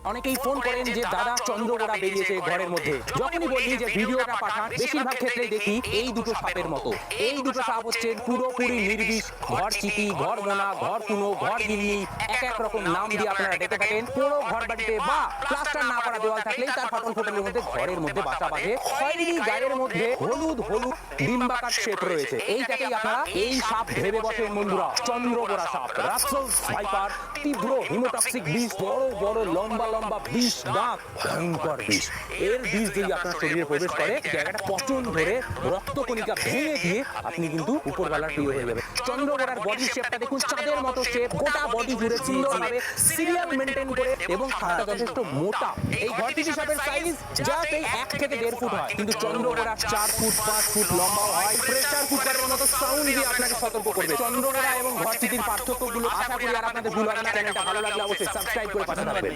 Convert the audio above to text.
অনেকেই ফোন করেন যে দাদা চন্দ্রগোড়া বেরিয়েছে ঘরের মধ্যে। যখনই বলি যে ভিডিওটা পাঠান, বেশিরভাগ ক্ষেত্রেই দেখি এই দুটো সাপের মতো। এই দুটো সাপ হচ্ছে পুরোপুরি নির্বিষ ঘর চিতি, ঘর মোনা, ঘর কুনো, ঘর গিন্নি, এক এক রকম নাম দিয়ে আপনারা ডেকে থাকেন। পুরো ঘর বাড়িতে বা প্লাস্টার না করা দেওয়াল থাকলেই তার ফাটল ফোটলের মধ্যে ঘরের মধ্যে বাসা বাঁধে। খয়েরি গায়ের মধ্যে হলুদ হলুদ ডিম্বাকার শেপ রয়েছে। এইটাকেই আপনারা এই সাপ ভেবে বসেন বন্ধুরা, চন্দ্রগোড়া সাপ। রাক্ষস ভাইপার, তীব্র হিমোটক্সিক বিষ, বড় বড় লম্বা লম্বা বিষ দাঁত, ভয়ঙ্কর বিষ। এর বিষ যদি আপনার শরীরে প্রবেশ করে, জায়গাটা পচন ধরে রক্তকণিকা ভেঙে দিয়ে আপনি কিন্তু উপরওয়ালার প্রিয় হয়ে যাবে। চন্দ্রগোড়ার বডি শেপটা দেখুন, চাঁদের মতো শেপ, গোটা বডি জুড়ে সুন্দরভাবে সিরিয়াল মেনটেন করে, এবং খাটটা যথেষ্ট মোটা। এই ঘরচিটি সাপের সাইজ জাস্ট এই 1 থেকে 1.5 ফুট হয়, কিন্তু চন্দ্রগোড়া 4 ফুট 5 ফুট লম্বা হয়। প্রেসার কুকারের মতো সাউন্ড দিয়ে আপনাকে সতর্ক করবে। চন্দ্রগোড়া এবং ঘরচিটির পার্থক্যগুলো আশা করি আর আপনাদের ভুল হবে না। চ্যানেলটা ভালো লাগলে অবশ্যই সাবস্ক্রাইব করে পাশে থাকবেন।